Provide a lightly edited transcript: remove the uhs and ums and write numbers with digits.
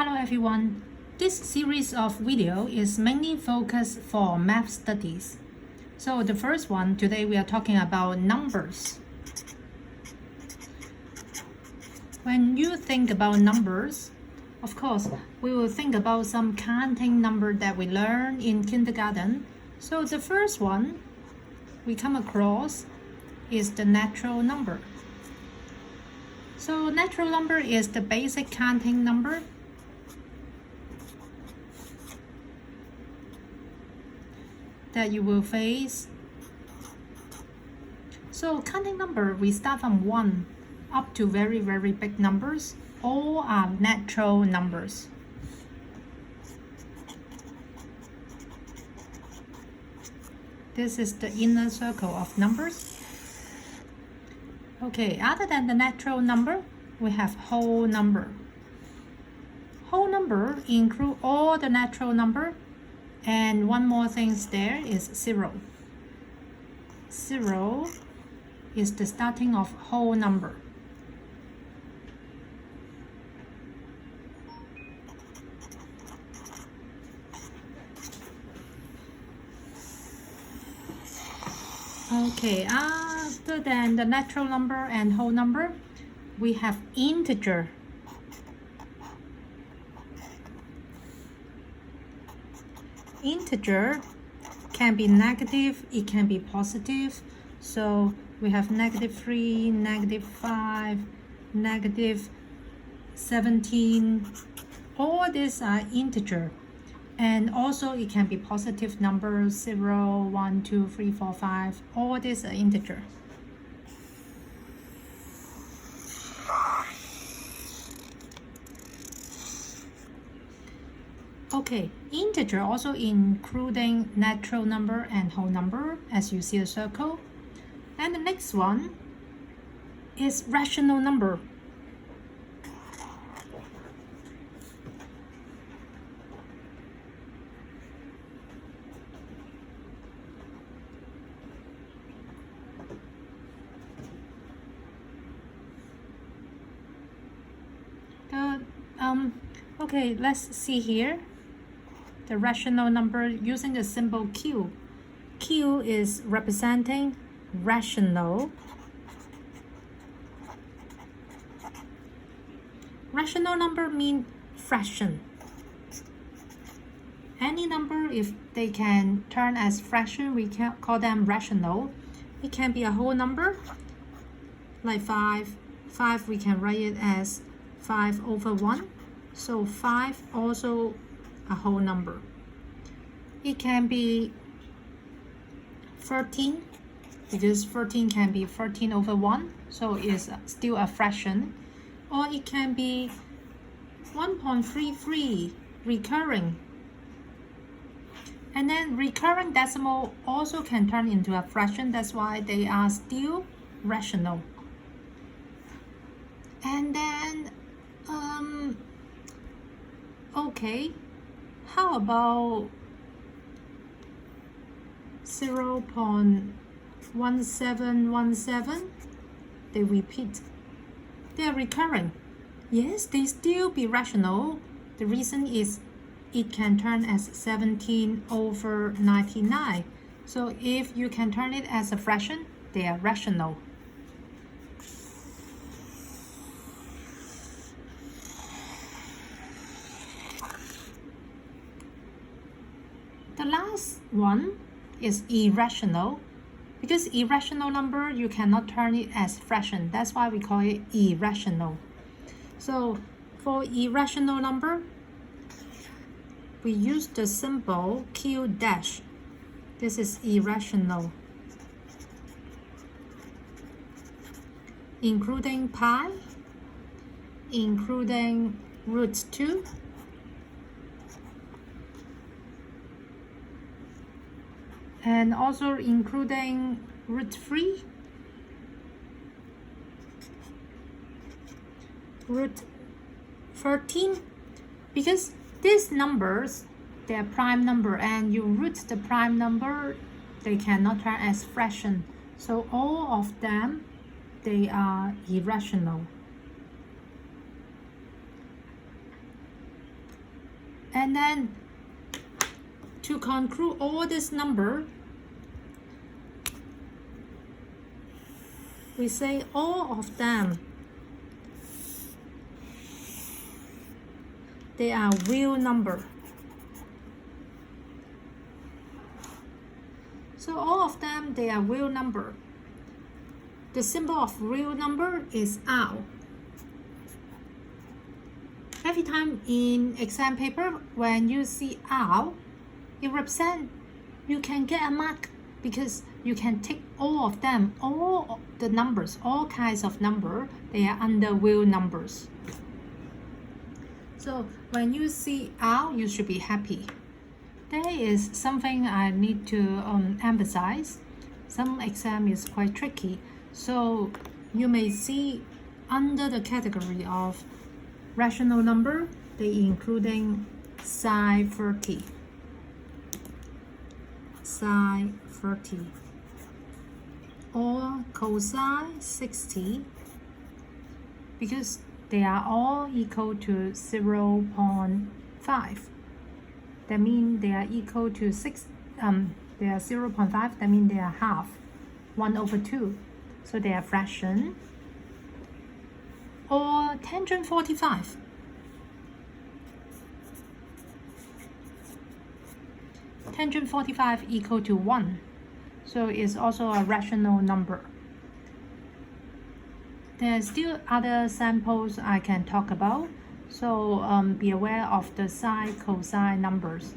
Hello everyone. This series of video is mainly focused for math studies. So the first one, today we are talking about numbers. When you think about numbers, of course, we will think about some counting number that we learned in kindergarten. So the first one we come across is the natural number. So natural number is the basic counting number. That you will face. So counting number, we start from 1 up to very big numbers. All are natural numbers. This is the inner circle of numbers. Okay, other than the natural number, we have whole number. Whole number include all the natural number. And one more thing there is 0. 0 is the starting of whole number. Okay, other than the natural number and whole number, we have integer. Integer can be negative, it can be positive. So we have -3, -5, -17. All these are integer. And also it can be positive numbers, 0, 1, 2, 3, 4, 5. All these are integer. Okay, integer also including natural number and whole number, as you see the circle. And the next one is rational number. Okay, let's see here. The rational number using the symbol Q. Q is representing rational. Rational number means fraction. Any number, if they can turn as fraction, we can call them rational. It can be a whole number, like 5. 5 we can write it as 5/1. So 5 also a whole number. It can be 13 because 13 can be 13/1, so it's still a fraction. Or it can be 1.33 recurring. And then recurring decimal also can turn into a fraction. That's why they are still rational. And then okay, how about 0.1717? They repeat. They are recurring. Yes, they still be rational. The reason is it can turn as 17/99. So if you can turn it as a fraction, they are rational. The last one is irrational. Because irrational number, you cannot turn it as fraction. That's why we call it irrational. So for irrational number, we use the symbol Q dash. This is irrational. Including pi, including √2, and also including √3, √13, because these numbers, they are prime number, and you root the prime number, they cannot turn as fraction. So all of them, they are irrational. And then to conclude all this number, we say all of them, they are real number. So all of them, they are real number. The symbol of real number is R. Every time in exam paper, when you see R, it represents you can get a mark because you can take all of them, all the numbers, all kinds of number, they are under real numbers. So when you see R, you should be happy. There is something I need to emphasize. Some exam is quite tricky. So you may see under the category of rational number, they including sine 30, sine 30, or cosine 60, because they are all equal to 0.5. That means they are equal to 6. They are 0.5. That means they are half, 1/2. So they are fraction. Or tangent 45. Tangent 45 equal to 1. So it's also a rational number. There are still other samples I can talk about. So be aware of the sine, cosine numbers.